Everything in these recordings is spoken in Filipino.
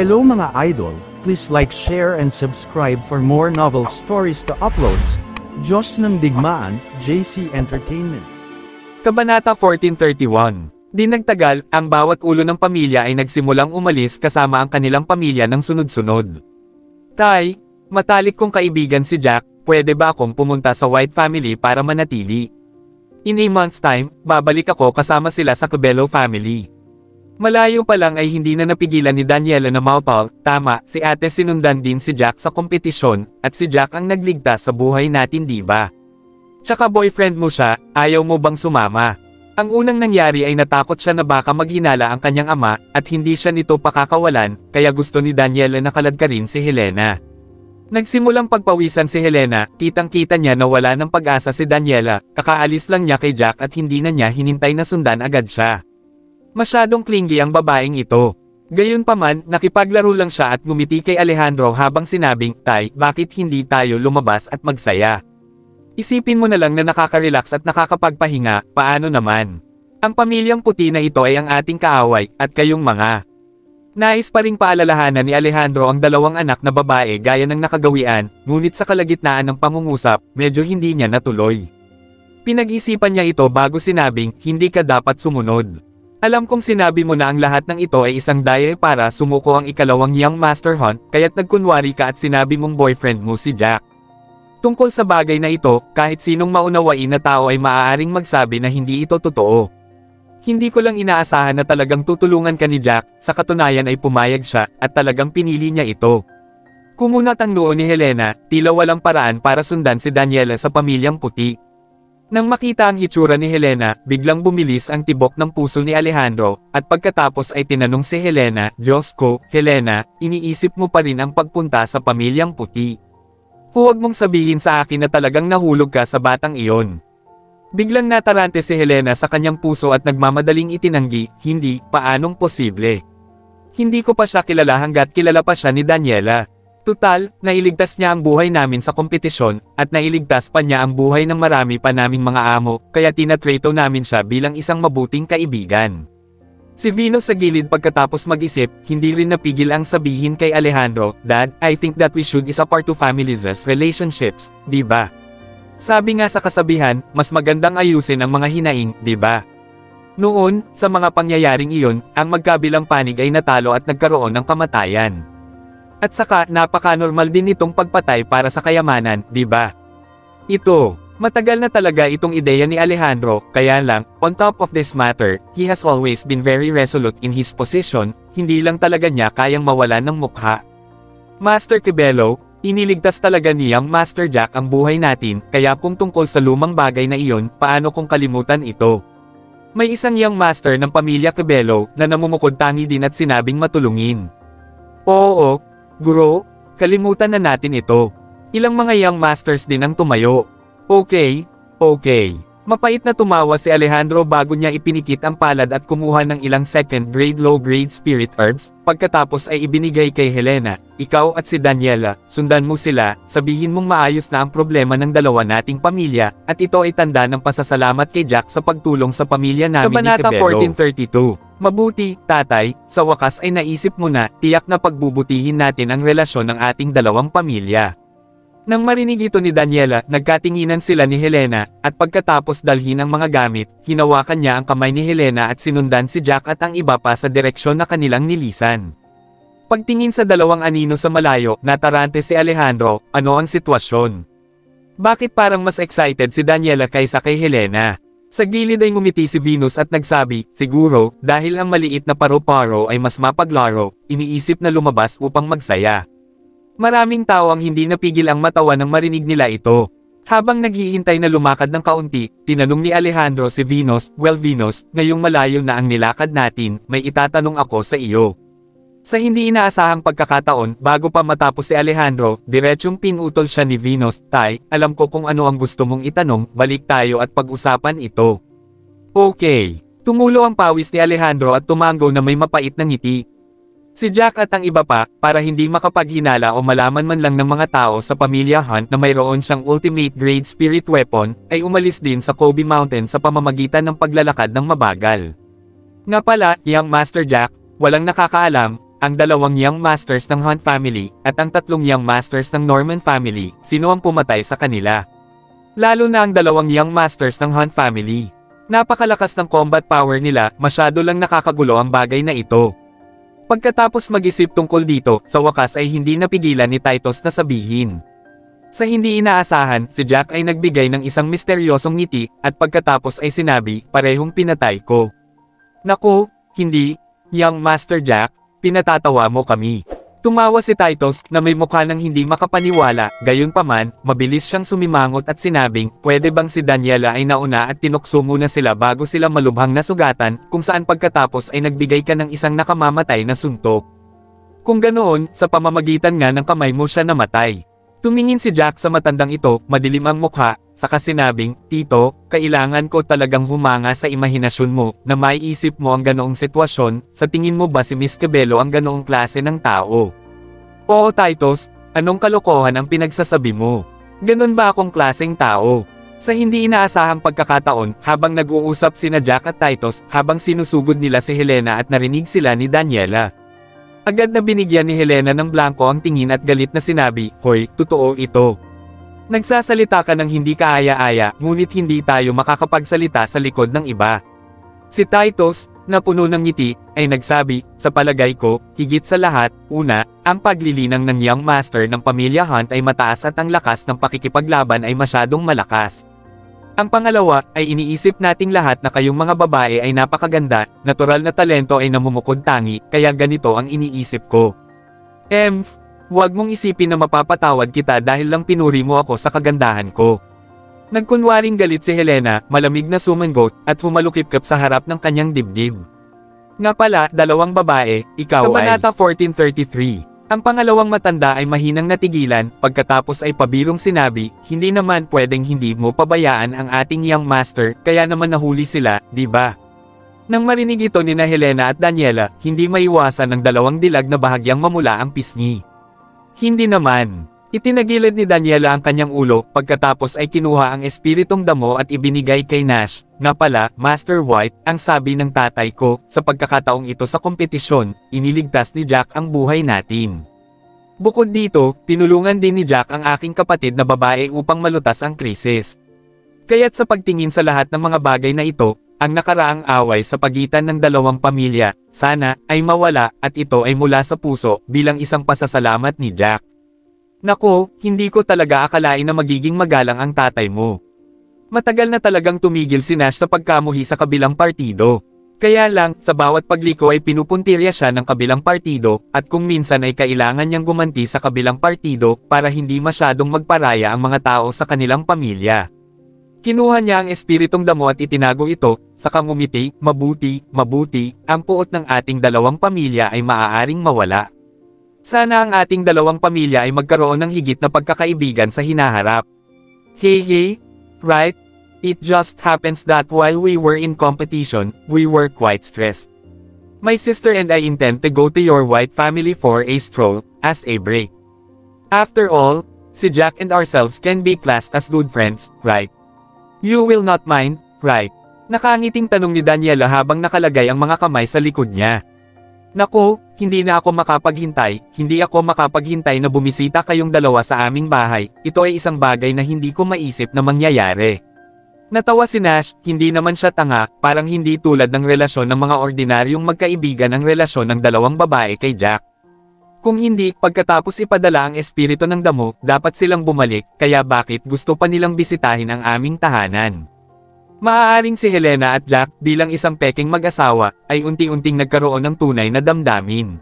Hello mga idol, please like, share and subscribe for more novel stories to uploads. Diyos ng Digmaan, JC Entertainment. Kabanata 1431. Di nagtagal, ang bawat ulo ng pamilya ay nagsimulang umalis kasama ang kanilang pamilya ng sunod-sunod. Tay, matalik kong kaibigan si Jack, pwede ba akong pumunta sa White family para manatili? In a month's time, babalik ako kasama sila sa Cabello family. Malayo pa lang ay hindi na napigilan ni Daniela na mautol, tama, si ate sinundan din si Jack sa kompetisyon, at si Jack ang nagligtas sa buhay natin diba? Tsaka boyfriend mo siya, ayaw mo bang sumama? Ang unang nangyari ay natakot siya na baka maghinala ang kanyang ama, at hindi siya nito pakakawalan, kaya gusto ni Daniela na kaladkarin si Helena. Nagsimulang pagpawisan si Helena, kitang-kita niya na wala ng pag-asa si Daniela, kakaalis lang niya kay Jack at hindi na niya hinintay na sundan agad siya. Masyadong clingy ang babaeng ito. Gayunpaman, nakipaglaro lang siya at ngumiti kay Alejandro habang sinabing, Tay, bakit hindi tayo lumabas at magsaya? Isipin mo na lang na nakaka-relax at nakakapagpahinga, paano naman? Ang pamilyang puti na ito ay ang ating kaaway, at kayong mga. Nais pa ring paalalahanan ni Alejandro ang dalawang anak na babae gaya ng nakagawian, ngunit sa kalagitnaan ng pangungusap, medyo hindi niya natuloy. Pinag-isipan niya ito bago sinabing, hindi ka dapat sumunod. Alam kong sinabi mo na ang lahat ng ito ay isang daya para sumuko ang ikalawang young master hunt, kaya't nagkunwari ka at sinabi mong boyfriend mo si Jack. Tungkol sa bagay na ito, kahit sinong maunawain na tao ay maaaring magsabi na hindi ito totoo. Hindi ko lang inaasahan na talagang tutulungan ka ni Jack, sa katunayan ay pumayag siya, at talagang pinili niya ito. Kumunat ang noo ni Helena, tila walang paraan para sundan si Daniela sa pamilyang puti. Nang makita ang hitsura ni Helena, biglang bumilis ang tibok ng puso ni Alejandro, at pagkatapos ay tinanong si Helena, Diyos ko, Helena, iniisip mo pa rin ang pagpunta sa pamilyang puti. Huwag mong sabihin sa akin na talagang nahulog ka sa batang iyon. Biglang natarante si Helena sa kanyang puso at nagmamadaling itinanggi, hindi, paanong posible? Hindi ko pa siya kilala hanggat kilala pa siya ni Daniela. Tutal, nailigtas niya ang buhay namin sa kompetisyon, at nailigtas pa niya ang buhay ng marami pa naming mga amo, kaya tinatrato namin siya bilang isang mabuting kaibigan. Si Venus sa gilid pagkatapos mag-isip, hindi rin napigil ang sabihin kay Alejandro, Dad, I think that we should is apart to families' relationships, diba? Sabi nga sa kasabihan, mas magandang ayusin ang mga hinaing, diba? Noon, sa mga pangyayaring iyon, ang magkabilang panig ay natalo at nagkaroon ng kamatayan. At saka, napaka-normal din itong pagpatay para sa kayamanan, diba? Ito, matagal na talaga itong ideya ni Alejandro, kaya lang, on top of this matter, he has always been very resolute in his position, hindi lang talaga niya kayang mawalan ng mukha. Master Cabello, iniligtas talaga niyang Master Jack ang buhay natin, kaya kung tungkol sa lumang bagay na iyon, paano kung kalimutan ito? May isang young master ng pamilya Cabello, na namumukod tangi din at sinabing matulungin. Oo, Guro, kalimutan na natin ito. Ilang mga young masters din ang tumayo. Okay. Mapait na tumawa si Alejandro bago niya ipinikit ang palad at kumuha ng ilang second-grade low-grade spirit herbs, pagkatapos ay ibinigay kay Helena, ikaw at si Daniela, sundan mo sila, sabihin mong maayos na ang problema ng dalawa nating pamilya, at ito ay tanda ng pasasalamat kay Jack sa pagtulong sa pamilya namin ni Cabello. Kabanata 1432. Mabuti, tatay, sa wakas ay naisip mo na, tiyak na pagbubutihin natin ang relasyon ng ating dalawang pamilya. Nang marinig ito ni Daniela, nagkatinginan sila ni Helena, at pagkatapos dalhin ang mga gamit, hinawakan niya ang kamay ni Helena at sinundan si Jack at ang iba pa sa direksyon na kanilang nilisan. Pagtingin sa dalawang anino sa malayo, natarante si Alejandro, ano ang sitwasyon? Bakit parang mas excited si Daniela kaysa kay Helena? Sa gilid ay ngumiti si Venus at nagsabi, siguro, dahil ang maliit na paro-paro ay mas mapaglaro, iniisip na lumabas upang magsaya. Maraming tao ang hindi napigil ang matawa nang marinig nila ito. Habang naghihintay na lumakad ng kaunti, tinanong ni Alejandro si Venus, well Venus, ngayong malayo na ang nilakad natin, may itatanong ako sa iyo. Sa hindi inaasahang pagkakataon, bago pa matapos si Alejandro, diretsyong pinutol siya ni Venus, Tay, alam ko kung ano ang gusto mong itanong, balik tayo at pag-usapan ito. Okay. Tumulo ang pawis ni Alejandro at tumango na may mapait na ngiti. Si Jack at ang iba pa, para hindi makapaghinala o malaman man lang ng mga tao sa pamilya Hunt na mayroon siyang ultimate grade spirit weapon, ay umalis din sa Kobe Mountain sa pamamagitan ng paglalakad ng mabagal. Nga pala, young Master Jack, walang nakakaalam, ang 2 Young Masters ng Hunt family, at ang 3 Young Masters ng Norman family, sino ang pumatay sa kanila? Lalo na ang 2 Young Masters ng Hunt family. Napakalakas ng combat power nila, masyado lang nakakagulo ang bagay na ito. Pagkatapos mag-isip tungkol dito, sa wakas ay hindi napigilan ni Titus na sabihin. Sa hindi inaasahan, si Jack ay nagbigay ng isang misteryosong ngiti, at pagkatapos ay sinabi, parehong pinatay ko. Naku, hindi, Young Master Jack, pinatatawa mo kami. Tumawa si Titus na may mukha ng hindi makapaniwala, gayunpaman, mabilis siyang sumimangot at sinabing, pwede bang si Daniela ay nauna at tinukso muna sila bago sila malubhang nasugatan, kung saan pagkatapos ay nagbigay ka ng isang nakamamatay na suntok. Kung ganoon, sa pamamagitan nga ng kamay mo siya namatay. Tumingin si Jack sa matandang ito, madilim ang mukha, saka sinabing, Tito, kailangan ko talagang humanga sa imahinasyon mo, na maiisip mo ang ganoong sitwasyon, sa tingin mo ba si Miss Cabello ang ganoong klase ng tao? Oo Titus, anong kalokohan ang pinagsasabi mo? Ganon ba akong klaseng tao? Sa hindi inaasahang pagkakataon, habang nag-uusap sina Jack at Titus, habang sinusugod nila si Helena at narinig sila ni Daniela. Agad na binigyan ni Helena ng blanco ang tingin at galit na sinabi, Hoy, totoo ito. Nagsasalita ka ng hindi kaaya-aya, ngunit hindi tayo makakapagsalita sa likod ng iba. Si Titus, na puno ng ngiti, ay nagsabi, sa palagay ko, higit sa lahat, una, ang paglilinang ng Young Master ng pamilya Hunt ay mataas at ang lakas ng pakikipaglaban ay masyadong malakas. Ang pangalawa, ay iniisip nating lahat na kayong mga babae ay napakaganda, natural na talento ay namumukod tangi, kaya ganito ang iniisip ko. Huwag mong isipin na mapapatawad kita dahil lang pinuri mo ako sa kagandahan ko. Nagkunwaring galit si Helena, malamig na sumangot, at humalukip-kap sa harap ng kanyang dibdib. Nga pala, 2 babae, ikaw Kabanata 1433. Ang pangalawang matanda ay mahinang natigilan, pagkatapos ay pabirong sinabi, hindi naman pwedeng hindi mo pabayaan ang ating Young Master, kaya naman nahuli sila, di ba? Nang marinig ito ni Helena at Daniela, hindi maiwasan ng 2 dilag na bahagyang mamula ang pisngi. Hindi naman. Itinagilid ni Daniela ang kanyang ulo, pagkatapos ay kinuha ang espiritong damo at ibinigay kay Nash. Nga pala, Master White, ang sabi ng tatay ko, sa pagkakataong ito sa kompetisyon, iniligtas ni Jack ang buhay natin. Bukod dito, tinulungan din ni Jack ang aking kapatid na babae upang malutas ang krisis. Kaya't sa pagtingin sa lahat ng mga bagay na ito, ang nakaraang away sa pagitan ng 2 pamilya, sana, ay mawala, at ito ay mula sa puso, bilang isang pasasalamat ni Jack. Nako, hindi ko talaga akalain na magiging magalang ang tatay mo. Matagal na talagang tumigil si Nash sa pagkamuhi sa kabilang partido. Kaya lang, sa bawat pagliko ay pinupuntirya siya ng kabilang partido, at kung minsan ay kailangan niyang gumanti sa kabilang partido, para hindi masyadong magparaya ang mga tao sa kanilang pamilya. Kinuha niya ang espiritong damo at itinago ito, saka ngumiti, mabuti, ang puot ng ating 2 pamilya ay maaaring mawala. Sana ang ating 2 pamilya ay magkaroon ng higit na pagkakaibigan sa hinaharap. Hey, right? It just happens that while we were in competition, we were quite stressed. My sister and I intend to go to your White family for a stroll, as a break. After all, si Jack and ourselves can be classed as good friends, right? You will not mind, right? Nakangiting tanong ni Daniela habang nakalagay ang mga kamay sa likod niya. Naku, hindi ako makapaghintay na bumisita kayong 2 sa aming bahay, ito ay isang bagay na hindi ko maisip na mangyayari. Natawa si Nash, hindi naman siya tanga, parang hindi tulad ng relasyon ng mga ordinaryong magkaibigan ang relasyon ng 2 babae kay Jack. Kung hindi, pagkatapos ipadala ang espiritu ng damo, dapat silang bumalik, kaya bakit gusto pa nilang bisitahin ang aming tahanan? Maaaring si Helena at Jack, bilang isang peking mag-asawa, ay unti-unting nagkaroon ng tunay na damdamin.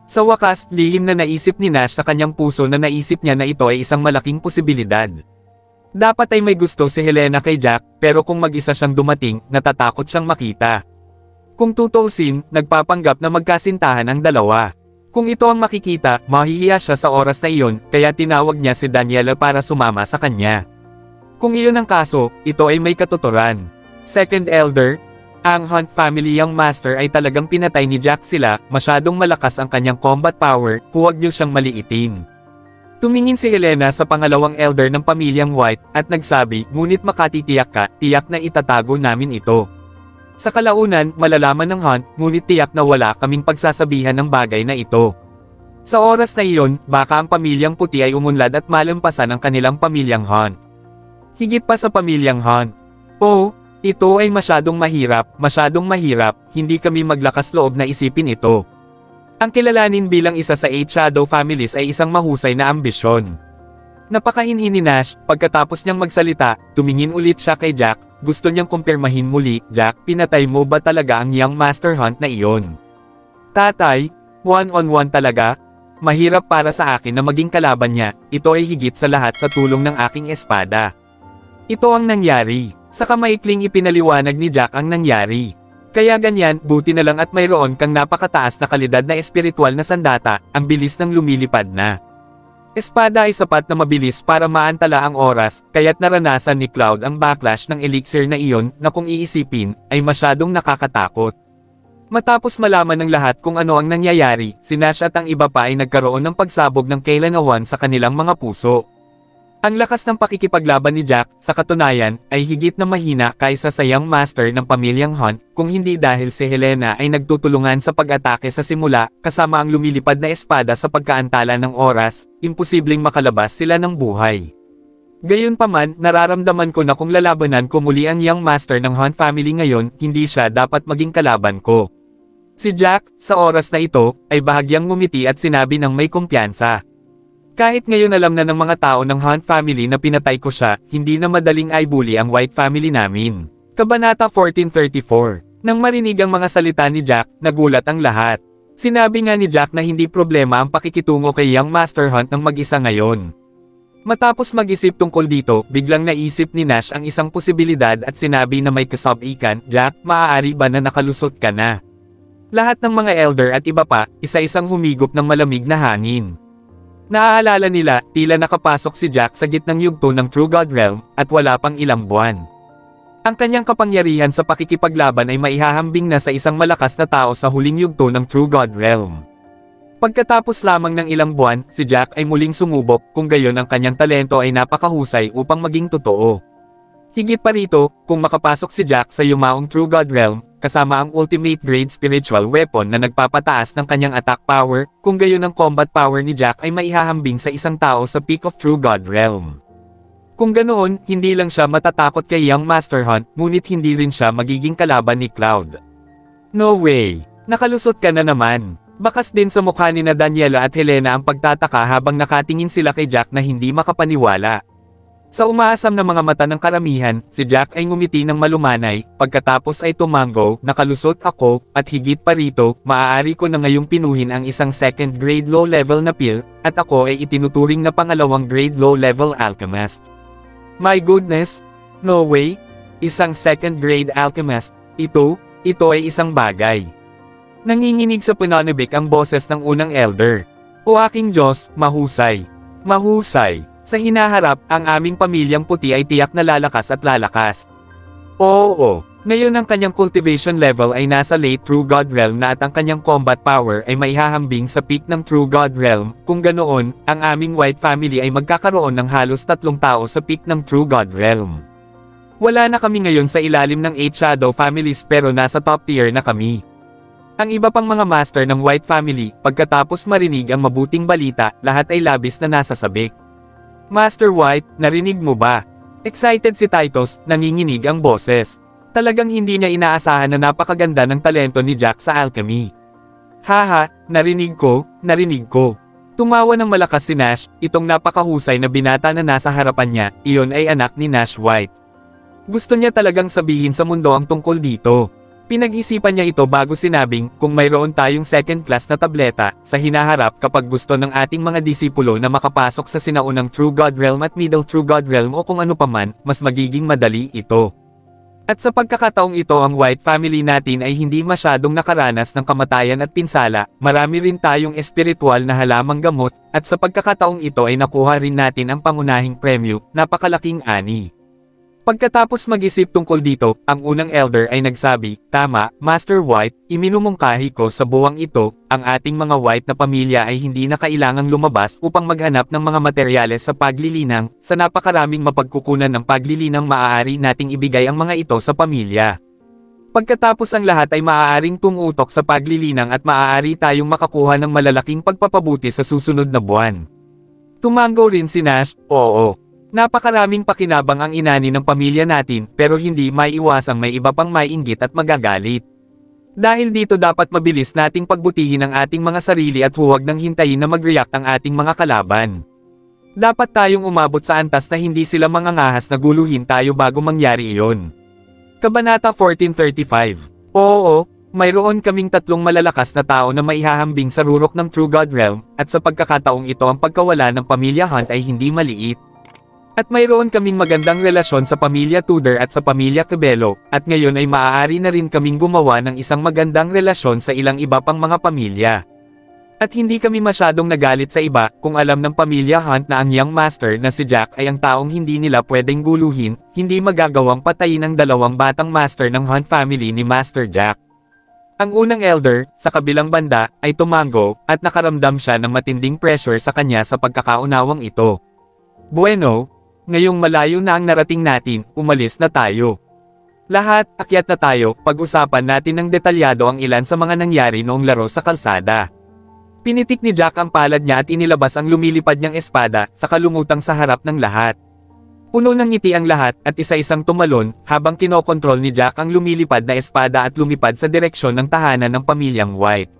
Sa wakas, lihim na naisip ni Nash sa kanyang puso na naisip niya na ito ay isang malaking posibilidad. Dapat ay may gusto si Helena kay Jack, pero kung mag-isa siyang dumating, natatakot siyang makita. Kung tutuusin, nagpapanggap na magkasintahan ang 2. Kung ito ang makikita, mahihiya siya sa oras na iyon, kaya tinawag niya si Daniela para sumama sa kanya. Kung iyon ang kaso, ito ay may katuturan. Second Elder, ang Hunt family Young Master ay talagang pinatay ni Jack sila, masyadong malakas ang kanyang combat power, huwag niyo siyang maliitin. Tumingin si Helena sa pangalawang elder ng pamilyang White, at nagsabi, ngunit makatitiyak ka, tiyak na itatago namin ito. Sa kalaunan, malalaman ng Hunt, ngunit tiyak na wala kaming pagsasabihan ng bagay na ito. Sa oras na iyon, baka ang pamilyang puti ay umunlad at malampasan ang kanilang pamilyang Hunt. Higit pa sa pamilyang Hunt. Oh, ito ay masyadong mahirap, hindi kami maglakas loob na isipin ito. Ang kilalanin bilang isa sa 8 Shadow Families ay isang mahusay na ambisyon. Napakahinhin ni Nash, pagkatapos niyang magsalita, tumingin ulit siya kay Jack, gusto niyang kumpirmahin muli, Jack, pinatay mo ba talaga ang Young Master Hunt na iyon? Tatay, one-on-one talaga? Mahirap para sa akin na maging kalaban niya, ito ay higit sa lahat sa tulong ng aking espada. Ito ang nangyari, sa kamaikling ipinaliwanag ni Jack ang nangyari. Kaya ganyan, buti na lang at mayroon kang napakataas na kalidad na espiritual na sandata, ang bilis ng lumilipad na. Espada ay sapat na mabilis para maantala ang oras, kaya't naranasan ni Cloud ang backlash ng elixir na iyon na kung iisipin, ay masyadong nakakatakot. Matapos malaman ng lahat kung ano ang nangyayari, si Nash at ang iba pa ay nagkaroon ng pagsabog ng kailangawan sa kanilang mga puso. Ang lakas ng pakikipaglaban ni Jack, sa katunayan, ay higit na mahina kaysa sa Young Master ng pamilyang Hunt, kung hindi dahil si Helena ay nagtutulungan sa pag-atake sa simula, kasama ang lumilipad na espada sa pagkaantala ng oras, imposibleng makalabas sila ng buhay. Gayunpaman, nararamdaman ko na kung lalabanan ko muli ang Young Master ng Hunt family ngayon, hindi siya dapat maging kalaban ko. Si Jack, sa oras na ito, ay bahagyang ngumiti at sinabi ng may kumpiyansa. Kahit ngayon alam na ng mga tao ng Hunt family na pinatay ko siya, hindi na madaling i-bully ang White family namin. Kabanata 1434. Nang marinig ang mga salita ni Jack, nagulat ang lahat. Sinabi nga ni Jack na hindi problema ang pakikitungo kay Young Master Hunt ng mag-isa ngayon. Matapos mag-isip tungkol dito, biglang naisip ni Nash ang isang posibilidad at sinabi na may kasabikan, Jack, maaari ba na nakalusot ka na? Lahat ng mga elder at iba pa, isa-isang humigop ng malamig na hangin. Naaalala nila, tila nakapasok si Jack sa gitnang yugto ng True God Realm, at wala pang ilang buwan. Ang kanyang kapangyarihan sa pakikipaglaban ay maihahambing na sa isang malakas na tao sa huling yugto ng True God Realm. Pagkatapos lamang ng ilang buwan, si Jack ay muling sumubok, kung gayon ang kanyang talento ay napakahusay upang maging totoo. Higit pa rito, kung makapasok si Jack sa yumaong True God Realm, kasama ang ultimate grade spiritual weapon na nagpapataas ng kanyang attack power, kung gayon ang combat power ni Jack ay maihahambing sa isang tao sa peak of True God Realm. Kung ganoon, hindi lang siya matatakot kay Young Master Hunt, ngunit hindi rin siya magiging kalaban ni Cloud. No way! Nakalusot ka na naman! Bakas din sa mukha ni na Daniela at Helena ang pagtataka habang nakatingin sila kay Jack na hindi makapaniwala. Sa umaasam na mga mata ng karamihan, si Jack ay ngumiti ng malumanay, pagkatapos ay tumango, nakalusot ako, at higit pa rito, maaari ko na ngayong pinuhin ang isang second grade low level na pill, at ako ay itinuturing na pangalawang grade low level alchemist. My goodness! No way! Isang second grade alchemist, ito ay isang bagay. Nanginginig sa pananabik ang boses ng unang elder. O aking Diyos, mahusay! Mahusay! Sa hinaharap, ang aming pamilyang puti ay tiyak na lalakas at lalakas. Oo, ngayon ang kanyang cultivation level ay nasa late True God Realm na at ang kanyang combat power ay maihahambing sa peak ng True God Realm, kung ganoon, ang aming White family ay magkakaroon ng halos 3 tao sa peak ng True God Realm. Wala na kami ngayon sa ilalim ng 8 Shadow Families pero nasa top tier na kami. Ang iba pang mga master ng White family, pagkatapos marinig ang mabuting balita, lahat ay labis na nasasabik. Master White, narinig mo ba? Excited si Titus, nanginginig ang boses. Talagang hindi niya inaasahan na napakaganda ng talento ni Jack sa alchemy. Haha, narinig ko. Tumawa ng malakas si Nash, itong napakahusay na binata na nasa harapan niya, iyon ay anak ni Nash White. Gusto niya talagang sabihin sa mundo ang tungkol dito. Pinag-isipan niya ito bago sinabing, kung mayroon tayong second class na tableta, sa hinaharap kapag gusto ng ating mga disipulo na makapasok sa sinaunang True God Realm at Middle True God Realm o kung ano paman, mas magiging madali ito. At sa pagkakataong ito ang White family natin ay hindi masyadong nakaranas ng kamatayan at pinsala, marami rin tayong espiritual na halamang gamot, at sa pagkakataong ito ay nakuha rin natin ang pangunahing premyo, napakalaking ani. Pagkatapos mag-isip tungkol dito, ang unang elder ay nagsabi, tama, Master White, iminumungkahi ko sa buwang ito, ang ating mga White na pamilya ay hindi na kailangang lumabas upang maghanap ng mga materyales sa paglilinang, sa napakaraming mapagkukunan ng paglilinang maaari nating ibigay ang mga ito sa pamilya. Pagkatapos ang lahat ay maaaring tumutok sa paglilinang at maaari tayong makakuha ng malalaking pagpapabuti sa susunod na buwan. Tumango rin si Nash, oo. Napakaraming pakinabang ang inani ng pamilya natin pero hindi maiiwasang may iba pang maiinggit at magagalit. Dahil dito dapat mabilis nating pagbutihin ang ating mga sarili at huwag nang hintayin na mag-react ang ating mga kalaban. Dapat tayong umabot sa antas na hindi sila mangangahas na guluhin tayo bago mangyari iyon. Kabanata 1435. Oo, mayroon kaming tatlong malalakas na tao na maihahambing sa rurok ng True God Realm, at sa pagkakataong ito ang pagkawala ng pamilya Hunt ay hindi maliit. At mayroon kaming magandang relasyon sa pamilya Tudor at sa pamilya Cabello, at ngayon ay maaari na rin kaming gumawa ng isang magandang relasyon sa ilang iba pang mga pamilya. At hindi kami masyadong nagalit sa iba kung alam ng pamilya Hunt na ang young master na si Jack ay ang taong hindi nila pwedeng guluhin, hindi magagawang patayin ang dalawang batang master ng Hunt family ni Master Jack. Ang unang elder, sa kabilang banda, ay tumango, at nakaramdam siya ng matinding pressure sa kanya sa pagkakaunawang ito. Bueno, ngayong malayo na ang narating natin, umalis na tayo. Lahat, akyat na tayo, pag-usapan natin ng detalyado ang ilan sa mga nangyari noong laro sa kalsada. Pinitik ni Jack ang palad niya at inilabas ang lumilipad niyang espada, sa kalungutang sa harap ng lahat. Puno ng ngiti ang lahat, at isa-isang tumalon, habang kinokontrol ni Jack ang lumilipad na espada at lumipad sa direksyon ng tahanan ng pamilyang White.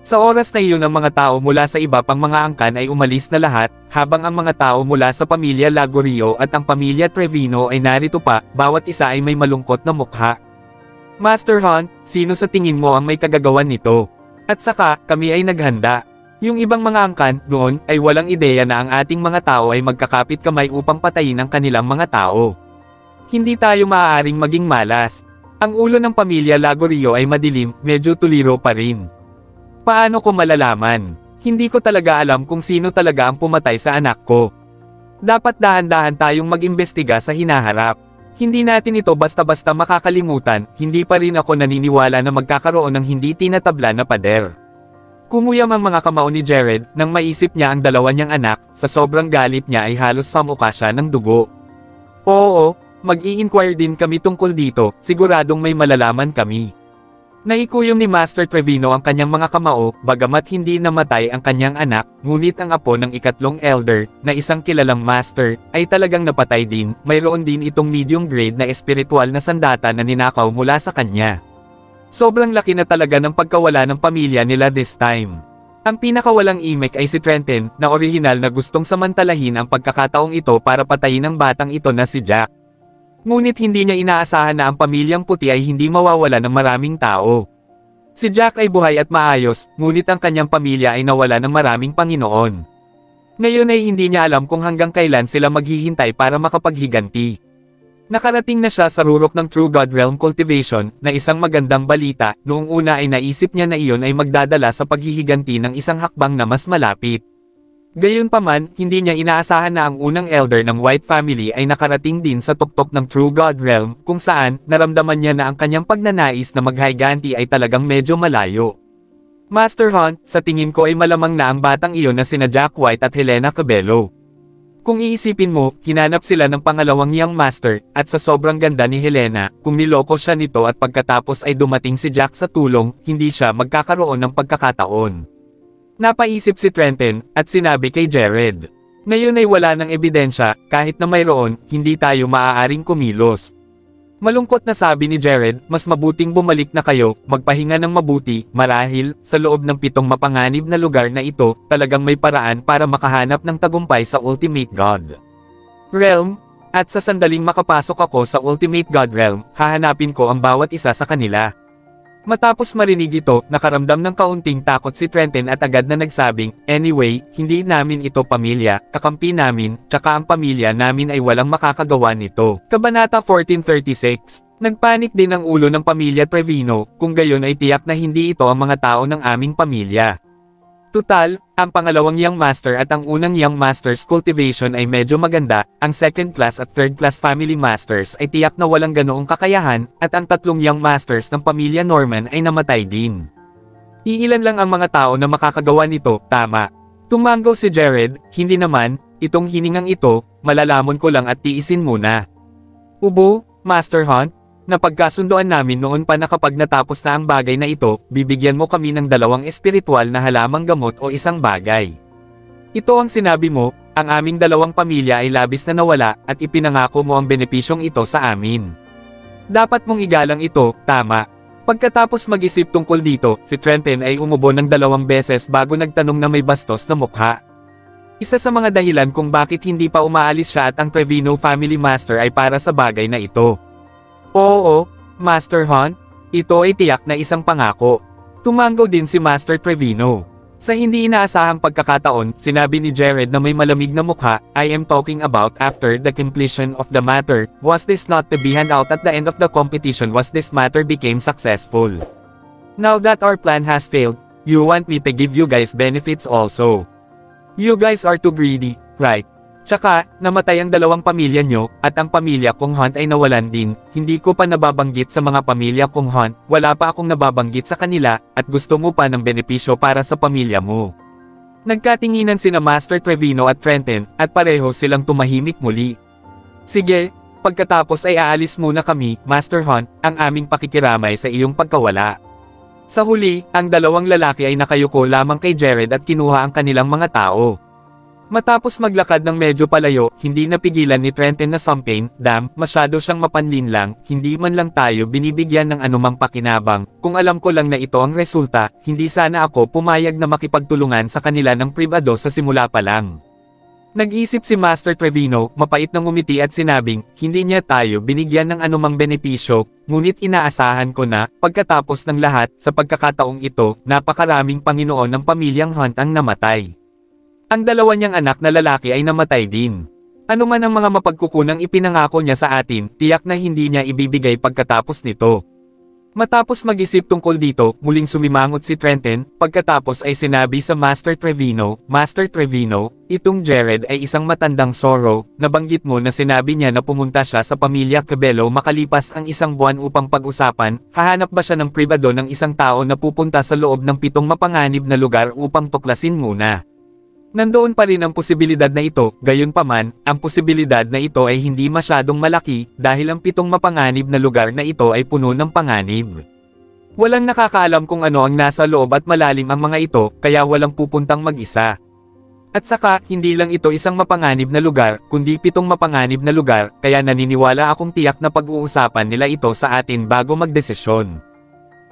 Sa oras na iyon ang mga tao mula sa iba pang mga angkan ay umalis na lahat, habang ang mga tao mula sa pamilya Lagorio at ang pamilya Trevino ay narito pa, bawat isa ay may malungkot na mukha. Master Hunt, sino sa tingin mo ang may kagagawan nito? At saka, kami ay naghanda. Yung ibang mga angkan, noon, ay walang ideya na ang ating mga tao ay magkakapit kamay upang patayin ang kanilang mga tao. Hindi tayo maaaring maging malas. Ang ulo ng pamilya Lagorio ay madilim, medyo tuliro pa rin. Paano ko malalaman? Hindi ko talaga alam kung sino talaga ang pumatay sa anak ko. Dapat dahan-dahan tayong mag-imbestiga sa hinaharap. Hindi natin ito basta-basta makakalimutan, hindi pa rin ako naniniwala na magkakaroon ng hindi tinatabla na pader. Kumuyam ang mga kamao ni Jared, nang maisip niya ang dalawa niyang anak, sa sobrang galit niya ay halos samukha siya ng dugo. Oo, mag-i-inquire din kami tungkol dito, siguradong may malalaman kami. Naikuyom ni Master Trevino ang kanyang mga kamao, bagamat hindi namatay ang kanyang anak, ngunit ang apo ng ikatlong elder, na isang kilalang master, ay talagang napatay din. Mayroon din itong medium grade na espiritual na sandata na ninakaw mula sa kanya. Sobrang laki na talaga ng pagkawala ng pamilya nila this time. Ang pinakawalang imek ay si Trenton, na orihinal na gustong samantalahin ang pagkakataong ito para patayin ang batang ito na si Jack. Ngunit hindi niya inaasahan na ang pamilyang puti ay hindi mawawala ng maraming tao. Si Jack ay buhay at maayos, ngunit ang kanyang pamilya ay nawala ng maraming Panginoon. Ngayon ay hindi niya alam kung hanggang kailan sila maghihintay para makapaghiganti. Nakarating na siya sa rurok ng True God Realm Cultivation, na isang magandang balita. Noong una ay naisip niya na iyon ay magdadala sa paghihiganti ng isang hakbang na mas malapit. Gayunpaman, hindi niya inaasahan na ang unang elder ng White family ay nakarating din sa tuktok ng True God Realm, kung saan, naramdaman niya na ang kanyang pagnanais na maghiganti ay talagang medyo malayo. Master Hunt, sa tingin ko ay malamang na ang batang iyon na sina Jack White at Helena Cabello. Kung iisipin mo, hinanap sila ng pangalawang young master, at sa sobrang ganda ni Helena, kung niloko siya nito at pagkatapos ay dumating si Jack sa tulong, hindi siya magkakaroon ng pagkakataon. Napaisip si Trenton, at sinabi kay Jared. Ngayon ay wala ng ebidensya, kahit na mayroon, hindi tayo maaaring kumilos. Malungkot na sabi ni Jared, mas mabuting bumalik na kayo, magpahinga ng mabuti, marahil, sa loob ng 7 mapanganib na lugar na ito, talagang may paraan para makahanap ng tagumpay sa Ultimate God Realm, at sa sandaling makapasok ako sa Ultimate God Realm, hahanapin ko ang bawat isa sa kanila. Matapos marinig ito, nakaramdam ng kaunting takot si Trenton at agad na nagsabing, anyway, hindi namin ito pamilya, kakampi namin, tsaka ang pamilya namin ay walang makakagawa nito. Kabanata 1436. Nagpanik din ang ulo ng pamilya Trevino, kung gayon ay tiyak na hindi ito ang mga tao ng aming pamilya. Tutal, ang pangalawang young master at ang unang young master's cultivation ay medyo maganda, ang second class at third class family masters ay tiyak na walang ganoong kakayahan, at ang tatlong young masters ng pamilya Norman ay namatay din. Iilan lang ang mga tao na makakagawa nito, tama. Tumango si Jared, hindi naman, itong hiningang ito, malalamon ko lang at tiisin muna. Ubo, Master Hunt? Napagkasunduan namin noon pa na kapag natapos na ang bagay na ito, bibigyan mo kami ng 2 espiritual na halamang gamot o isang bagay. Ito ang sinabi mo, ang aming 2 pamilya ay labis na nawala at ipinangako mo ang benepisyong ito sa amin. Dapat mong igalang ito, tama. Pagkatapos mag-isip tungkol dito, si Trenton ay umubo ng 2 beses bago nagtanong na may bastos na mukha. Isa sa mga dahilan kung bakit hindi pa umaalis siya at ang Trevino Family Master ay para sa bagay na ito. Oo, Master Hunt, ito ay tiyak na isang pangako. Tumanggo din si Master Trevino. Sa hindi inaasahang pagkakataon, sinabi ni Jared na may malamig na mukha, I am talking about after the completion of the matter, was this not to be handed out at the end of the competition was this matter became successful. Now that our plan has failed, you want me to give you guys benefits also. You guys are too greedy, right? Tsaka, namatay ang 2 pamilya nyo, at ang pamilya kong Hunt ay nawalan din, hindi ko pa nababanggit sa mga pamilya kong Hunt, wala pa akong nababanggit sa kanila, at gusto mo pa ng benepisyo para sa pamilya mo. Nagkatinginan sina Master Trevino at Trenton, at pareho silang tumahimik muli. Sige, pagkatapos ay aalis muna kami, Master Hunt, ang aming pakikiramay sa iyong pagkawala. Sa huli, ang 2 lalaki ay nakayuko lamang kay Jared at kinuha ang kanilang mga tao. Matapos maglakad ng medyo palayo, hindi napigilan ni Trenton na sampain, Dam, masyado siyang mapanlinlang, hindi man lang tayo binibigyan ng anumang pakinabang, kung alam ko lang na ito ang resulta, hindi sana ako pumayag na makipagtulungan sa kanila ng pribado sa simula pa lang. Nag-isip si Master Trevino, mapait na ngumiti at sinabing, hindi niya tayo binigyan ng anumang benepisyo, ngunit inaasahan ko na, pagkatapos ng lahat, sa pagkakataong ito, napakaraming Panginoon ng pamilyang Hunt ang namatay. Ang 2 niyang anak na lalaki ay namatay din. Ano man ang mga mapagkukunang ipinangako niya sa atin, tiyak na hindi niya ibibigay pagkatapos nito. Matapos mag-isip tungkol dito, muling sumimangot si Trenton, pagkatapos ay sinabi sa Master Trevino, Master Trevino, itong Jared ay isang matandang Sorrow, nabanggit mo na sinabi niya na pumunta siya sa pamilya Cabello makalipas ang 1 buwan upang pag-usapan, hahanap ba siya ng pribado ng isang tao na pupunta sa loob ng 7 mapanganib na lugar upang tuklasin muna? Nandoon pa rin ang posibilidad na ito, gayunpaman, ang posibilidad na ito ay hindi masyadong malaki, dahil ang 7 mapanganib na lugar na ito ay puno ng panganib. Walang nakakaalam kung ano ang nasa loob at malalim ang mga ito, kaya walang pupuntang mag-isa. At saka, hindi lang ito isang mapanganib na lugar, kundi 7 mapanganib na lugar, kaya naniniwala akong tiyak na pag-uusapan nila ito sa atin bago magdesisyon.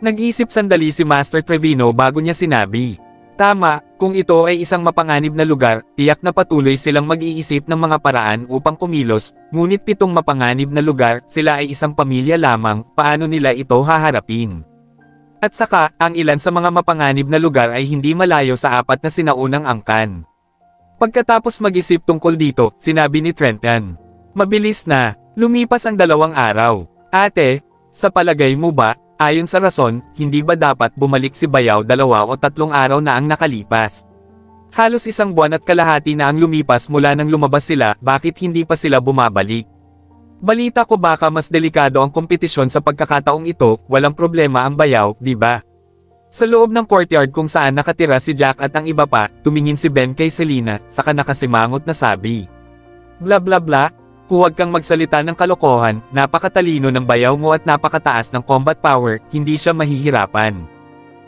Nag-isip sandali si Master Trevino bago niya sinabi. Tama, kung ito ay isang mapanganib na lugar, tiyak na patuloy silang mag-iisip ng mga paraan upang kumilos, ngunit 7 mapanganib na lugar, sila ay isang pamilya lamang, paano nila ito haharapin? At saka, ang ilan sa mga mapanganib na lugar ay hindi malayo sa 4 na sinaunang angkan. Pagkatapos mag-isip tungkol dito, sinabi ni Trenton. Mabilis na, lumipas ang 2 araw. Ate, sa palagay mo ba, ayon sa rason, hindi ba dapat bumalik si Bayaw 2 o 3 araw na ang nakalipas? Halos 1 buwan at kalahati na ang lumipas mula nang lumabas sila, bakit hindi pa sila bumabalik? Balita ko baka mas delikado ang kompetisyon sa pagkakataong ito, walang problema ang Bayaw, di ba? Sa loob ng courtyard kung saan nakatira si Jack at ang iba pa, tumingin si Ben kay Selena, saka nakasimangot na sabi. Bla bla bla. Huwag kang magsalita ng kalokohan, napakatalino ng Bayaw mo at napakataas ng combat power, hindi siya mahihirapan.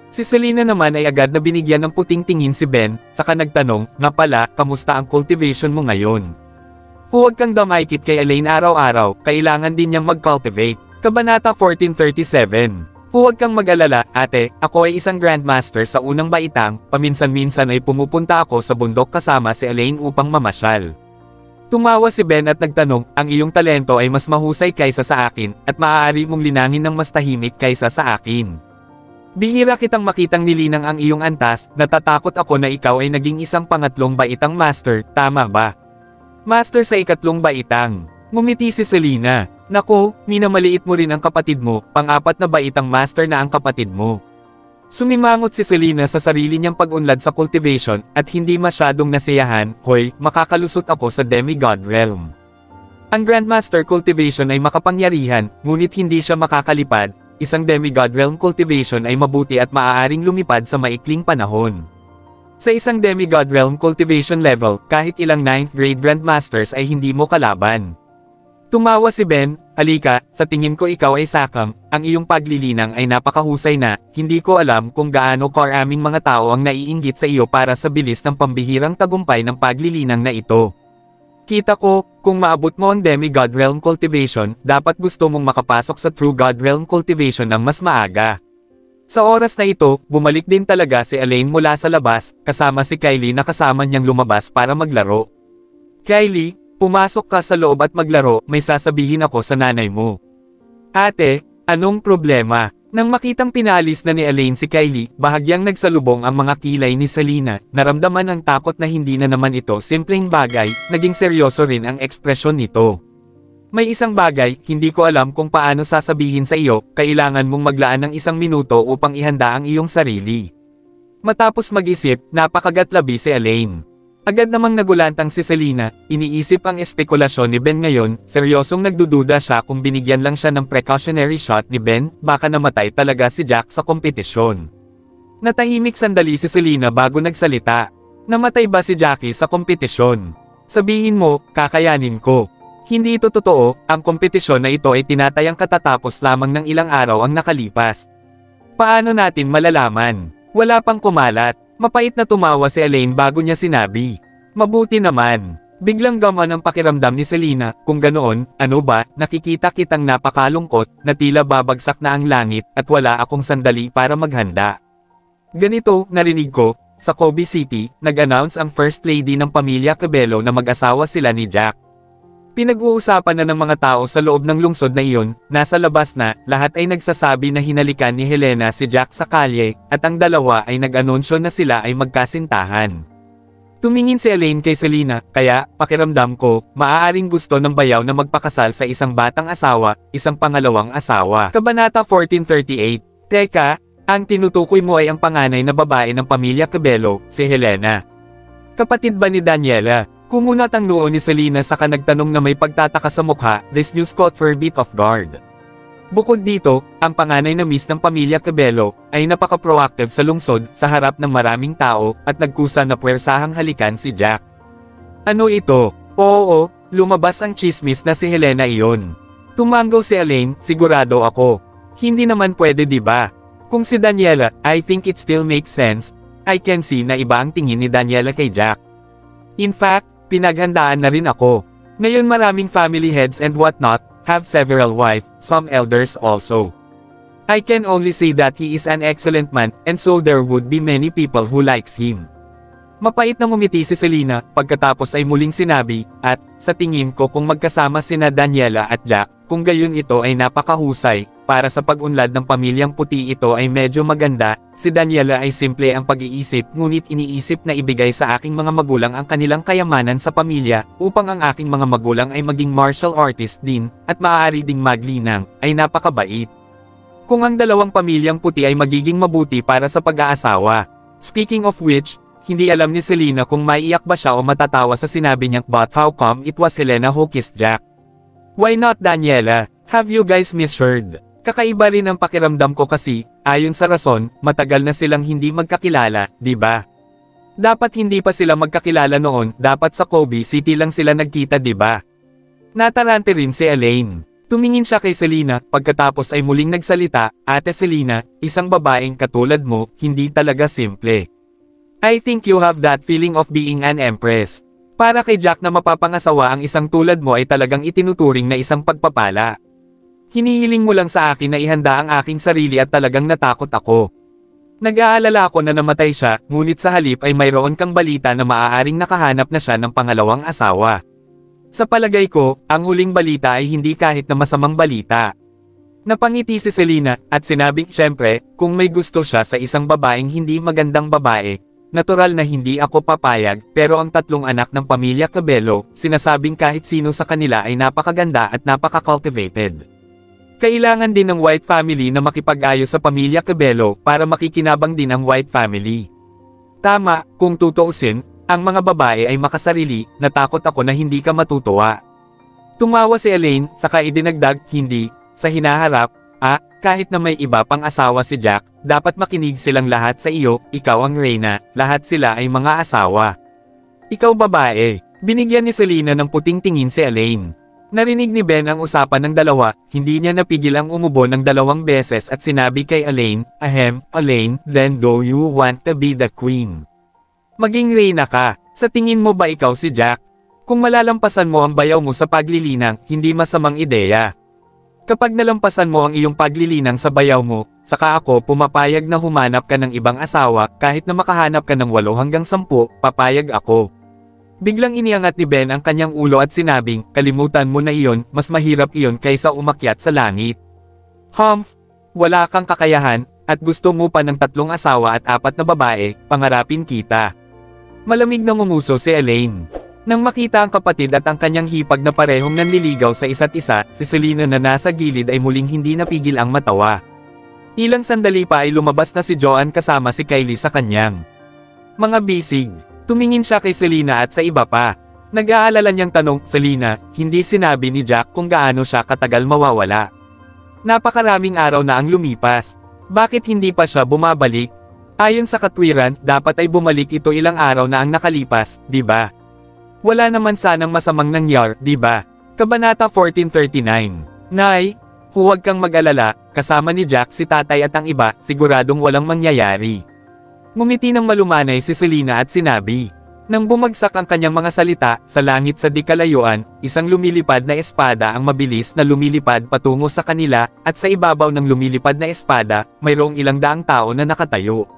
Si Selena naman ay agad na binigyan ng puting tingin si Ben, saka nagtanong, nga pala, kamusta ang cultivation mo ngayon? Huwag kang damaykit kay Elaine araw-araw, kailangan din niyang mag-cultivate. Kabanata 1437. Huwag kang mag-alala, ate, ako ay isang Grandmaster sa unang baitang, paminsan-minsan ay pumupunta ako sa bundok kasama si Elaine upang mamasyal. Tumawa si Ben at nagtanong, ang iyong talento ay mas mahusay kaysa sa akin, at maaari mong linangin ng mas tahimik kaysa sa akin. Bihira kitang makitang nilinang ang iyong antas, natatakot ako na ikaw ay naging isang pangatlong baitang master, tama ba? Master sa 2 baitang. Ngumiti si Selena. Nako, minamaliit mo rin ang kapatid mo, pang-4 na baitang master na ang kapatid mo. Sumimangot si Selena sa sarili niyang pag-unlad sa cultivation, at hindi masyadong nasiyahan, hoy, makakalusot ako sa demigod realm. Ang Grandmaster cultivation ay makapangyarihan, ngunit hindi siya makakalipad, isang demigod realm cultivation ay mabuti at maaaring lumipad sa maikling panahon. Sa isang demigod realm cultivation level, kahit ilang 9th grade Grandmasters ay hindi mo kalaban. Tumawa si Ben, Halika, sa tingin ko ikaw ay sakam, ang iyong paglilinang ay napakahusay na, hindi ko alam kung gaano karaming mga tao ang naiinggit sa iyo para sa bilis ng pambihirang tagumpay ng paglilinang na ito. Kita ko, kung maabot mo ang Demigod Realm Cultivation, dapat gusto mong makapasok sa True God Realm Cultivation ng mas maaga. Sa oras na ito, bumalik din talaga si Elaine mula sa labas, kasama si Kylie na kasama niyang lumabas para maglaro. Kylie, pumasok ka sa loob at maglaro, may sasabihin ako sa nanay mo. Ate, anong problema? Nang makitang pinalis na ni Elaine si Kylie, bahagyang nagsalubong ang mga kilay ni Selena, naramdaman ang takot na hindi na naman ito simpleng bagay, naging seryoso rin ang ekspresyon nito. May isang bagay, hindi ko alam kung paano sasabihin sa iyo, kailangan mong maglaan ng 1 minuto upang ihanda ang iyong sarili. Matapos mag-isip, napakagatlabi si Elaine. Agad namang nagulantang si Selena, iniisip ang espekulasyon ni Ben ngayon, seryosong nagdududa siya kung binigyan lang siya ng precautionary shot ni Ben, baka namatay talaga si Jack sa kompetisyon. Natahimik sandali si Selena bago nagsalita. Namatay ba si Jackie sa kompetisyon? Sabihin mo, kakayanin ko. Hindi ito totoo, ang kompetisyon na ito ay tinatayang katatapos lamang ng ilang araw ang nakalipas. Paano natin malalaman? Wala pang kumalat. Mapait na tumawa si Elaine bago niya sinabi. Mabuti naman. Biglang gaman ang pakiramdam ni Selena, kung ganoon, ano ba, nakikita kitang napakalungkot, na tila babagsak na ang langit, at wala akong sandali para maghanda. Ganito, narinig ko, sa Kobe City, nag-announce ang First Lady ng pamilya Cabello na mag-asawa sila ni Jack. Pinag-uusapan na ng mga tao sa loob ng lungsod na iyon, nasa labas na, lahat ay nagsasabi na hinalikan ni Helena si Jack sa kalye, at ang dalawa ay nag-anunsyo na sila ay magkasintahan. Tumingin si Elaine kay Selena, kaya, pakiramdam ko, maaaring gusto ng bayaw na magpakasal sa isang batang asawa, isang pangalawang asawa. Kabanata 1438. Teka, ang tinutukoy mo ay ang panganay na babae ng pamilya Cabello, si Helena. Kapatid ba ni Daniela? Kumunat ang noo ni Selena saka nagtanong na may pagtataka sa mukha, this news caught her a bit off guard. Bukod dito, ang panganay na miss ng pamilya Cabello, ay napaka-proactive sa lungsod, sa harap ng maraming tao, at nagkusa na puwersahang halikan si Jack. Ano ito? Oo, lumabas ang chismis na si Helena iyon. Tumanggaw si Elaine, sigurado ako. Hindi naman pwede diba? Kung si Daniela, I think it still makes sense. I can see na iba ang tingin ni Daniela kay Jack. In fact, pinaghandaan na rin ako. Ngayon maraming family heads and whatnot, have several wives, some elders also. I can only say that he is an excellent man, and so there would be many people who likes him. Mapait na ngumiti si Selena, pagkatapos ay muling sinabi, at, sa tingin ko kung magkasama sina Daniela at Jack, kung gayon ito ay napakahusay, para sa pag-unlad ng pamilyang puti ito ay medyo maganda, si Daniela ay simple ang pag-iisip ngunit iniisip na ibigay sa aking mga magulang ang kanilang kayamanan sa pamilya, upang ang aking mga magulang ay maging martial artist din, at maaari ding maglinang, ay napakabait. Kung ang dalawang pamilyang puti ay magiging mabuti para sa pag-aasawa. Speaking of which, hindi alam ni Selena kung maiiyak ba siya o matatawa sa sinabi niyang but how come it was Helena who kissed Jack? Why not Daniela? Have you guys misheard? Kakaiba rin ang pakiramdam ko kasi, ayon sa rason, matagal na silang hindi magkakilala, di ba? Dapat hindi pa sila magkakilala noon, dapat sa Kobe City lang sila nagkita di ba? Natarante rin si Elaine. Tumingin siya kay Selena, pagkatapos ay muling nagsalita, Ate Selena, isang babaeng katulad mo, hindi talaga simple. I think you have that feeling of being an empress. Para kay Jack na mapapangasawa ang isang tulad mo ay talagang itinuturing na isang pagpapala. Hinihiling mo lang sa akin na ihanda ang aking sarili at talagang natakot ako. Nag-aalala ako na namatay siya, ngunit sa halip ay mayroon kang balita na maaaring nakahanap na siya ng pangalawang asawa. Sa palagay ko, ang huling balita ay hindi kahit na masamang balita. Napangiti si Selena, at sinabing syempre, kung may gusto siya sa isang babaeng hindi magandang babae, natural na hindi ako papayag, pero ang 3 anak ng pamilya Cabello, sinasabing kahit sino sa kanila ay napakaganda at napaka-cultivated. Kailangan din ng White family na makipag-ayos sa pamilya Cabello para makikinabang din ang White family. Tama, kung tutuusin, ang mga babae ay makasarili, natakot ako na hindi ka matutuwa. Tumawa si Elaine, saka idinagdag, hindi, sa hinaharap, kahit na may iba pang asawa si Jack, dapat makinig silang lahat sa iyo, ikaw ang reyna, lahat sila ay mga asawa. Ikaw babae, binigyan ni Selena ng puting tingin si Elaine. Narinig ni Ben ang usapan ng dalawa, hindi niya napigil ang umubo ng 2 beses at sinabi kay Elaine, Elaine, then do you want to be the queen? Maging reyna ka, sa tingin mo ba ikaw si Jack? Kung malalampasan mo ang bayaw mo sa paglilinang, hindi masamang ideya. Kapag nalampasan mo ang iyong paglilinang sa bayaw mo, saka ako pumapayag na humanap ka ng ibang asawa, kahit na makahanap ka ng 8 hanggang 10, papayag ako. Biglang iniangat ni Ben ang kanyang ulo at sinabing, kalimutan mo na iyon, mas mahirap iyon kaysa umakyat sa langit. Humph! Wala kang kakayahan, at gusto mo pa ng 3 asawa at 4 na babae, pangarapin kita. Malamig na ngumuso si Elaine. Nang makita ang kapatid at ang kanyang hipag na parehong nanliligaw sa isa't isa, si Selena na nasa gilid ay muling hindi napigil ang matawa. Ilang sandali pa ay lumabas na si Joanne kasama si Kylie sa kanyang mga bisig. Tumingin siya kay Selena at sa iba pa. Nag-aalala niyang tanong, Selena, hindi sinabi ni Jack kung gaano siya katagal mawawala. Napakaraming araw na ang lumipas. Bakit hindi pa siya bumabalik? Ayon sa katwiran, dapat ay bumalik ito ilang araw na ang nakalipas, di ba? Wala naman sanang masamang nangyar, di ba? Kabanata 1439. Nay, huwag kang mag-alala, kasama ni Jack si tatay at ang iba, siguradong walang mangyayari. Ngumiti ng malumanay si Selena at sinabi. Nang bumagsak ang kanyang mga salita, sa langit sa di kalayuan, isang lumilipad na espada ang mabilis na lumilipad patungo sa kanila, at sa ibabaw ng lumilipad na espada, mayroong ilang daang tao na nakatayo.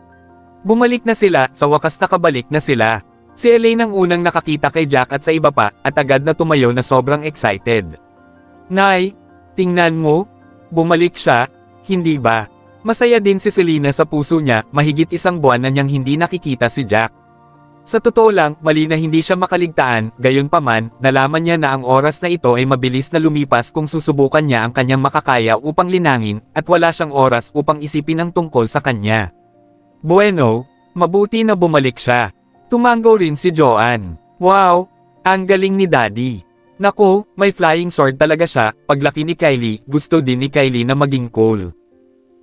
Bumalik na sila, sa wakas nakabalik na sila. Si Elaine ang unang nakakita kay Jack at sa iba pa, at agad na tumayo na sobrang excited. Nay, tingnan mo, bumalik siya, hindi ba? Masaya din si Selena sa puso niya, mahigit 1 buwan na niyang hindi nakikita si Jack. Sa totoo lang, mali na hindi siya makaligtaan, gayunpaman, nalaman niya na ang oras na ito ay mabilis na lumipas kung susubukan niya ang kanyang makakaya upang linangin, at wala siyang oras upang isipin ang tungkol sa kanya. Bueno, mabuti na bumalik siya. Tumango rin si Joanne. Wow, ang galing ni Daddy. Naku, may flying sword talaga siya. Paglaki ni Kylie, gusto din ni Kylie na maging cool.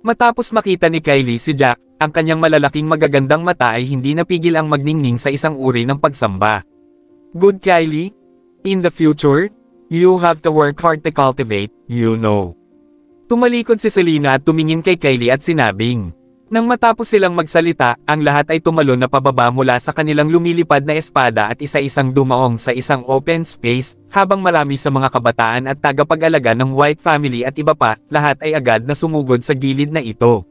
Matapos makita ni Kylie si Jack, ang kanyang malalaking magagandang mata ay hindi napigil ang magningning sa isang uri ng pagsamba. Good Kylie? In the future, you have to work hard to cultivate, you know. Tumalikod si Selena at tumingin kay Kylie at sinabing. Nang matapos silang magsalita, ang lahat ay tumalon na pababa mula sa kanilang lumilipad na espada at isa-isang dumaong sa isang open space, habang marami sa mga kabataan at tagapag-alaga ng White family at iba pa, lahat ay agad na sumugod sa gilid na ito.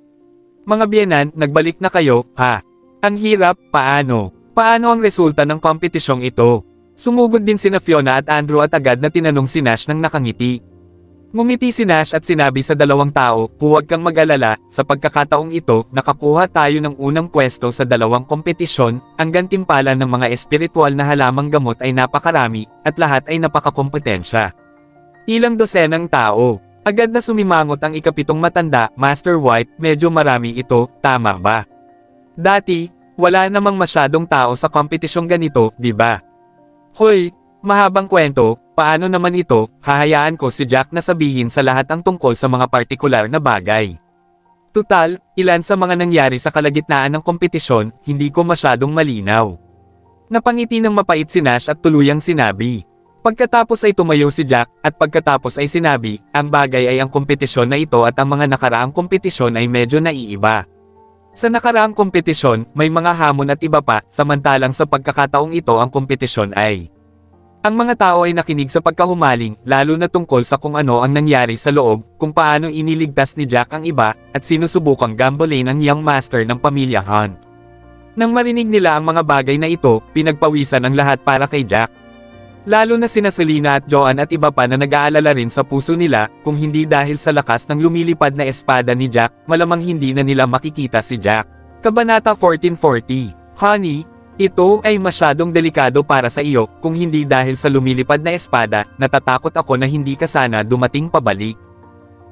Mga biyenan, nagbalik na kayo, ha? Ang hirap, paano? Paano ang resulta ng kompetisyong ito? Sumugod din sina Fiona at Andrew at agad na tinanong si Nash nang nakangiti. Ngumiti si Nash at sinabi sa 2 tao, huwag kang mag-alala, sa pagkakataong ito, nakakuha tayo ng unang pwesto sa 2 kompetisyon, ang gantimpala ng mga espiritual na halamang gamot ay napakarami, at lahat ay napakakompetensya. Ilang dosenang tao. Agad na sumimangot ang ika-7 matanda, Master White, medyo marami ito, tama ba? Dati, wala namang masyadong tao sa kompetisyong ganito, di ba? Hoy, mahabang kwento, paano naman ito, hahayaan ko si Jack na sabihin sa lahat ang tungkol sa mga partikular na bagay. Tutal, ilan sa mga nangyari sa kalagitnaan ng kompetisyon, hindi ko masyadong malinaw. Napangiti ng mapait si Nash at tuluyang sinabi. Pagkatapos ay tumayo si Jack, at pagkatapos ay sinabi, ang bagay ay ang kompetisyon na ito at ang mga nakaraang kompetisyon ay medyo naiiba. Sa nakaraang kompetisyon, may mga hamon at iba pa, samantalang sa pagkakataong ito ang kompetisyon ay ang mga tao ay nakinig sa pagkahumaling, lalo na tungkol sa kung ano ang nangyari sa loob, kung paano iniligtas ni Jack ang iba, at sinusubukang gambolain ang young master ng pamilya Hunt. Nang marinig nila ang mga bagay na ito, pinagpawisan ang lahat para kay Jack. Lalo na sina Selena at Joanne at iba pa na nag-aalala rin sa puso nila, kung hindi dahil sa lakas ng lumilipad na espada ni Jack, malamang hindi na nila makikita si Jack. Kabanata 1440. Honey, ito ay masyadong delikado para sa iyo, kung hindi dahil sa lumilipad na espada, natatakot ako na hindi ka sana dumating pabalik.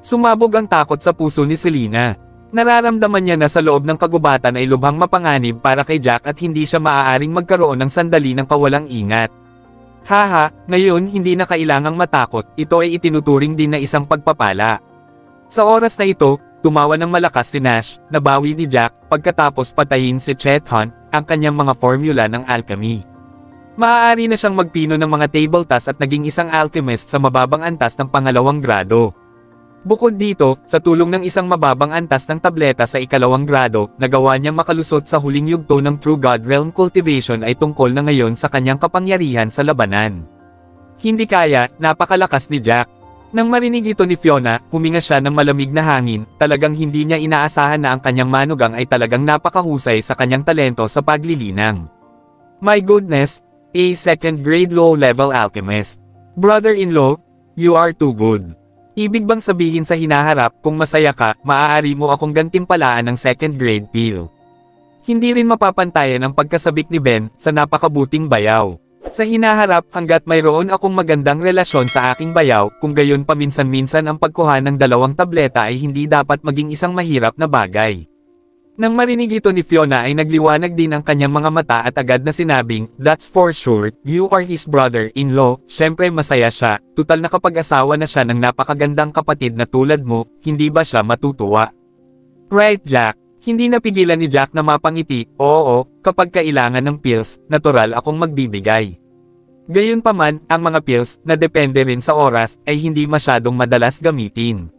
Sumabog ang takot sa puso ni Selena. Nararamdaman niya na sa loob ng kagubatan ay lubhang mapanganib para kay Jack at hindi siya maaaring magkaroon ng sandali ng kawalang ingat. Haha, ngayon hindi na kailangang matakot, ito ay itinuturing din na isang pagpapala. Sa oras na ito, tumawa ng malakas si Nash, nabawi ni Jack, pagkatapos patayin si Chet Hunt, ang kanyang mga formula ng alchemy. Maaari na siyang magpino ng mga table tasks at naging isang alchemist sa mababang antas ng pangalawang grado. Bukod dito, sa tulong ng isang mababang antas ng tableta sa ikalawang grado, nagawa niyang makalusot sa huling yugto ng True God Realm Cultivation ay tungkol na ngayon sa kanyang kapangyarihan sa labanan. Hindi kaya, napakalakas ni Jack. Nang marinig ito ni Fiona, huminga siya ng malamig na hangin, talagang hindi niya inaasahan na ang kanyang manugang ay talagang napakahusay sa kanyang talento sa paglilinang. My goodness, a second grade low-level alchemist. Brother-in-law, you are too good. Ibig bang sabihin sa hinaharap, kung masaya ka, maaari mo akong gantimpalaan ng second grade pill. Hindi rin mapapantayan ang pagkasabik ni Ben sa napakabuting bayaw. Sa hinaharap hanggat mayroon akong magandang relasyon sa aking bayaw, kung gayon paminsan-minsan ang pagkuha ng dalawang tableta ay hindi dapat maging isang mahirap na bagay. Nang marinig ito ni Fiona ay nagliwanag din ang kanyang mga mata at agad na sinabing, "That's for sure, you are his brother-in-law." Siyempre masaya siya, tutal na kapag-asawa na siya ng napakagandang kapatid na tulad mo, hindi ba siya matutuwa? Right Jack, hindi napigilan ni Jack na mapangiti, oo, kapag kailangan ng pills, natural akong magbibigay. Gayunpaman, ang mga pills, na depende rin sa oras, ay hindi masyadong madalas gamitin.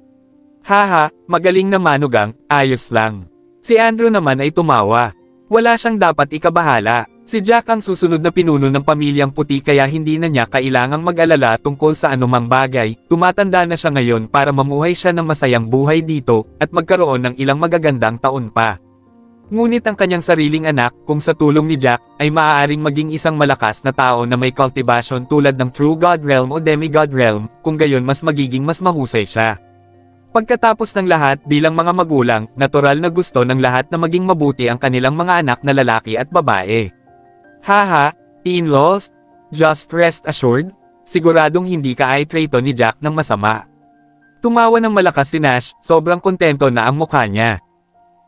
Haha, magaling na manugang, ayos lang. Si Andrew naman ay tumawa. Wala siyang dapat ikabahala. Si Jack ang susunod na pinuno ng pamilyang puti kaya hindi na niya kailangang mag-alala tungkol sa anumang bagay. Tumatanda na siya ngayon para mamuhay siya ng masayang buhay dito, at magkaroon ng ilang magagandang taon pa. Ngunit ang kanyang sariling anak, kung sa tulong ni Jack, ay maaaring maging isang malakas na tao na may cultivation tulad ng True God Realm o Demigod Realm, kung gayon mas magiging mas mahusay siya. Pagkatapos ng lahat bilang mga magulang, natural na gusto ng lahat na maging mabuti ang kanilang mga anak na lalaki at babae. Haha, in-laws, just rest assured, siguradong hindi ka i-trato ni Jack ng masama. Tumawa ng malakas si Nash, sobrang kontento na ang mukha niya.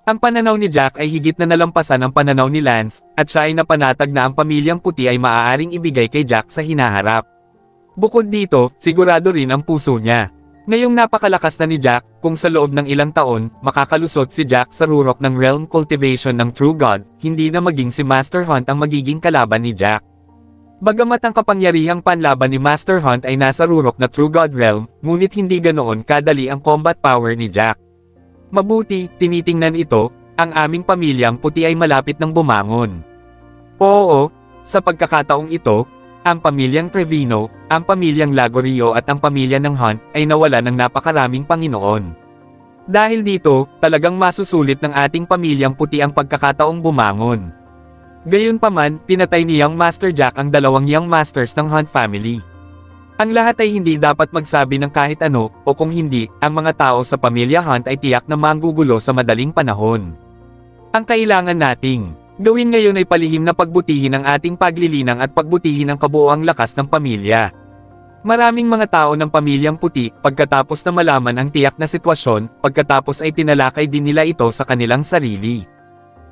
Ang pananaw ni Jack ay higit na nalampasan ang pananaw ni Lance, at siya ay napanatag na ang pamilyang puti ay maaaring ibigay kay Jack sa hinaharap. Bukod dito, sigurado rin ang puso niya. Ngayong napakalakas na ni Jack, kung sa loob ng ilang taon, makakalusot si Jack sa rurok ng realm cultivation ng True God, hindi na maging si Master Hunt ang magiging kalaban ni Jack. Bagamat ang kapangyarihang panlaban ni Master Hunt ay nasa rurok na True God Realm, ngunit hindi ganoon kadali ang combat power ni Jack. Mabuti, tinitingnan ito, ang aming pamilyang puti ay malapit ng bumangon. Oo, sa pagkakataong ito, ang pamilyang Trevino, ang pamilyang Lagorio at ang pamilya ng Hunt ay nawala ng napakaraming Panginoon. Dahil dito, talagang masusulit ng ating pamilyang puti ang pagkakataong bumangon. Gayunpaman, pinatay ni Young Master Jack ang dalawang Young Masters ng Hunt family. Ang lahat ay hindi dapat magsabi ng kahit ano, o kung hindi, ang mga tao sa pamilya Hunt ay tiyak na manggugulo sa madaling panahon. Ang kailangan nating gawin ngayon ay palihim na pagbutihin ang ating paglilinang at pagbutihin ang kabuoang lakas ng pamilya. Maraming mga tao ng pamilyang puti, pagkatapos na malaman ang tiyak na sitwasyon, pagkatapos ay tinalakay din nila ito sa kanilang sarili.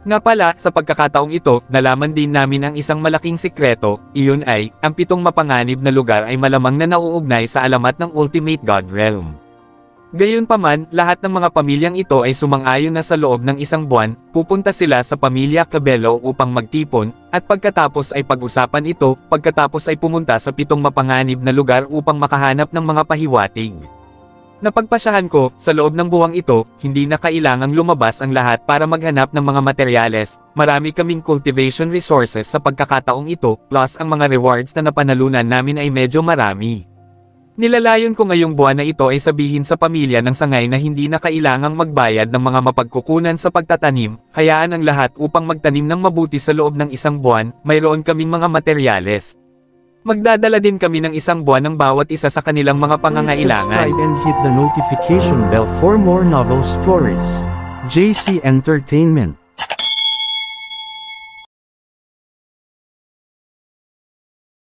Nga pala, sa pagkakataong ito, nalaman din namin ang isang malaking sikreto, iyon ay, ang 7 mapanganib na lugar ay malamang na nauugnay sa alamat ng Ultimate God Realm. Gayunpaman, lahat ng mga pamilyang ito ay sumang-ayon na sa loob ng isang buwan, pupunta sila sa pamilya Cabello upang magtipon, at pagkatapos ay pag-usapan ito, pagkatapos ay pumunta sa 7 mapanganib na lugar upang makahanap ng mga pahiwatig. Napagpasyahan ko, sa loob ng buwang ito, hindi na kailangang lumabas ang lahat para maghanap ng mga materyales, marami kaming cultivation resources sa pagkakataong ito, plus ang mga rewards na napanalunan namin ay medyo marami. Nilalayon ko ngayong buwan na ito ay sabihin sa pamilya ng sangay na hindi na kailangang magbayad ng mga mapagkukunan sa pagtatanim, hayaan ang lahat upang magtanim ng mabuti sa loob ng isang buwan, mayroon kaming mga materyales. Magdadala din kami ng isang buwan ng bawat isa sa kanilang mga pangangailangan. Subscribe and hit the notification bell for more novel stories. JC Entertainment.